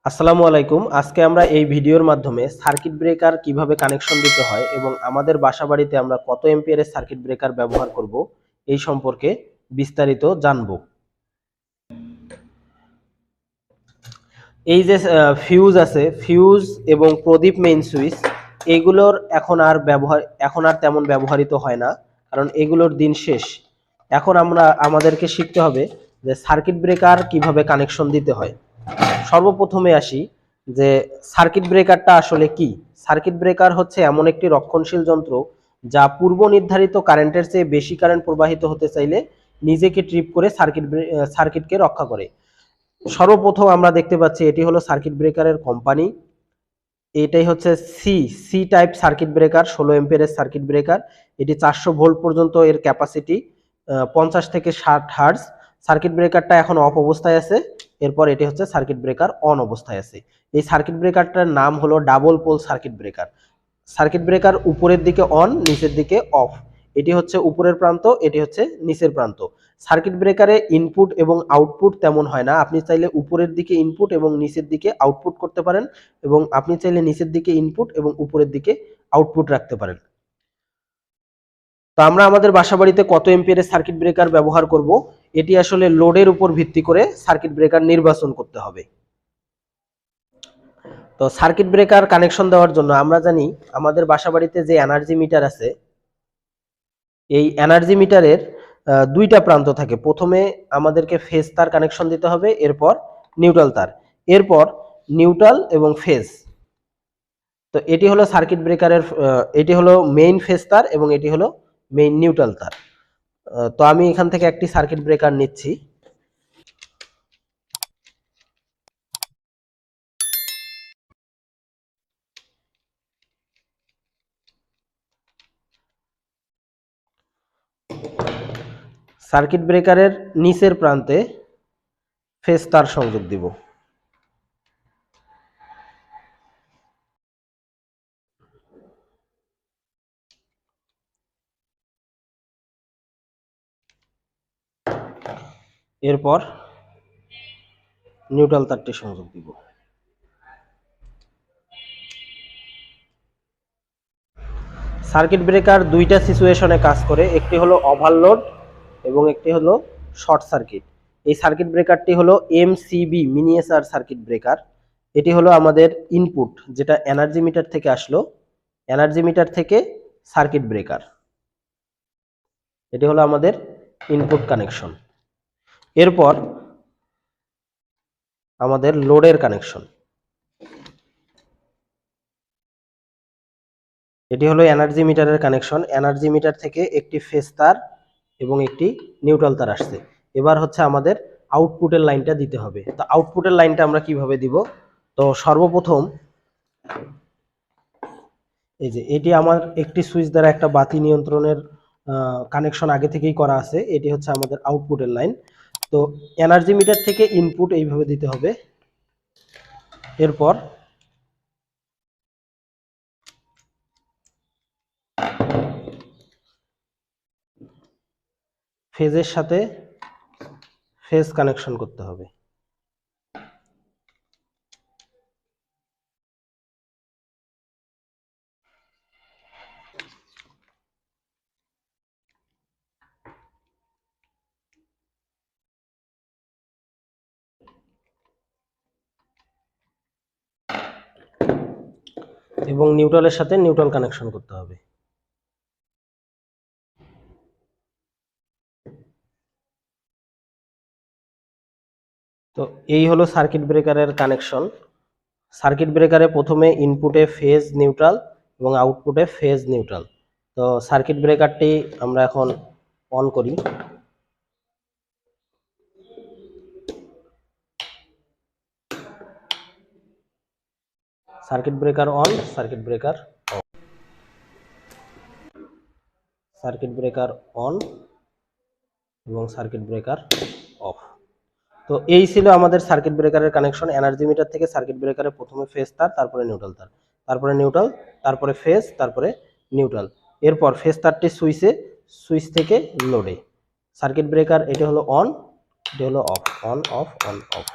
আসসালামু আলাইকুম। আজকে আমরা এই ভিডিওর মাধ্যমে সার্কিট ব্রেকার কিভাবে কানেকশন দিতে হয় এবং আমাদের বাসাবাড়িতে আমরা কত এম্পিয়ারের সার্কিট ব্রেকার ব্যবহার করব এই সম্পর্কে বিস্তারিত জানব। এই যে ফিউজ আছে, ফিউজ এবং প্রদীপ মেইন সুইচ এগুলোর এখন আর তেমন ব্যবহৃত হয় না, কারণ এগুলোর দিন শেষ। এখন আমাদেরকে শিখতে হবে যে সার্কিট ব্রেকার কিভাবে কানেকশন দিতে হয়। সর্বপ্রথমে আসি যে সার্কিট ব্রেকারটা আসলে কি। সার্কিট ব্রেকার হচ্ছে এমন একটি রক্ষণশীল যন্ত্র যা পূর্ব নির্ধারিত কারেন্টের চেয়ে বেশি কারেন্ট প্রবাহিত হতে চাইলে নিজেকে ট্রিপ করে সার্কিটকে রক্ষা করে। সর্বপ্রথম আমরা দেখতে পাচ্ছি এটি হলো সার্কিট ব্রেকারের কোম্পানি। এটাই হচ্ছে সি টাইপ সার্কিট ব্রেকার, 16 এম্পিয়ারের সার্কিট ব্রেকার। এটি 400 ভোল্ট পর্যন্ত এর ক্যাপাসিটি, 50 থেকে 60 হার্জ। সার্কিট ব্রেকারটা এখন অফ অবস্থায় আছে। এরপর এটি হচ্ছে সার্কিট ব্রেকার অন অবস্থায় আছে। এই সার্কিট ব্রেকারটার নাম হলো double pole circuit breaker. Circuit breaker উপরের দিকে অন, নিচের দিকে অফ। এটি হচ্ছে উপরের প্রান্ত, এটি হচ্ছে নিচের প্রান্ত। সার্কিট ব্রেকারে ইনপুট এবং আউটপুট তেমন হয় না। আপনি চাইলে উপরের দিকে ইনপুট এবং নিচের দিকে আউটপুট করতে পারেন, এবং আপনি চাইলে নিচের দিকে ইনপুট এবং উপরের দিকে আউটপুট রাখতে পারেন। তো আমরা আমাদের বাসাবাড়িতে কত এম্পিয়ারের সার্কিট ব্রেকার ব্যবহার করব, এটি আসলে লোডের উপর ভিত্তি করে সার্কিট ব্রেকার নির্বাচন করতে হবে। তো সার্কিট ব্রেকার কানেকশন দেওয়ার জন্য আমরা জানি আমাদের বাসাবাড়িতে যে এনার্জি মিটার আছে, এই এনার্জি মিটারের দুইটা প্রান্ত থাকে। প্রথমে আমাদেরকে ফেজ তার কানেকশন দিতে হবে, এরপর নিউট্রাল তার, এরপর নিউট্রাল এবং ফেজ। তো এটি হলো সার্কিট ব্রেকারের, এটি হলো মেইন ফেজ তার এবং এটি হলো মেইন নিউট্রাল তার। তো আমি এখান থেকে একটি সার্কিট ব্রেকার নিচ্ছি। সার্কিট ব্রেকারের নিচের প্রান্তে ফেজ তার সংযোগ দিব। এরপর নিউট্রাল তারটি সংযোগ দিব। সার্কিট ব্রেকার দুইটা সিচুয়েশনে কাজ করে, একটি হলো ওভারলোড এবং একটি হলো শর্ট সার্কিট। এই সার্কিট ব্রেকারটি হলো এমসিবি মিনিয়েচার সার্কিট ব্রেকার। এটি হলো আমাদের ইনপুট, যেটা এনার্জি মিটার থেকে আসলো, এনার্জি মিটার থেকে সার্কিট ব্রেকার। এটি হলো আমাদের ইনপুট কানেকশন। এরপর আমাদের লোডের কানেকশন। এটি হলো এনার্জি মিটারের কানেকশন। এনার্জি মিটার থেকে একটি ফেজ তার এবং একটি নিউট্রাল তার আসছে। এবার হচ্ছে আমাদের আউটপুটের লাইনটা দিতে হবে। তো আউটপুটের লাইনটা আমরা কিভাবে দিব? তো সর্বপ্রথম এই যে এটি আমার একটি সুইচ দ্বারা একটা বাতি নিয়ন্ত্রণের কানেকশন আগে থেকেই করা আছে। এটি হচ্ছে আমাদের আউটপুটের লাইন। তো এনার্জি মিটার থেকে ইনপুট এইভাবে দিতে হবে। এরপর ফেজের সাথে ফেজ কানেকশন করতে হবে। এবং নিউট্রালের সাথে নিউট্রাল কানেকশন করতে হবে। তো এই হলো সার্কিট ব্রেকারের কানেকশন। সার্কিট ব্রেকারে প্রথমে ইনপুটে ফেজ নিউট্রাল এবং আউটপুটে ফেজ নিউট্রাল। তো সার্কিট ব্রেকারটি আমরা এখন অন করি। Circuit breaker on, circuit breaker of, circuit breaker on এবং সার্কিট ব্রেকার অফ। তো এই ছিল আমাদের সার্কিট ব্রেকারের কানেকশন। এনার্জি মিটার থেকে সার্কিট ব্রেকারে প্রথমে ফেজ তার, তারপরে নিউট্রাল তার, তারপরে নিউট্রাল, তারপরে ফেজ, তারপরে নিউট্রাল। এরপর ফেজ তারটি সুইচ থেকে লোডে। সার্কিট ব্রেকার এটি হলো অন, এটি হলো of, on of on of.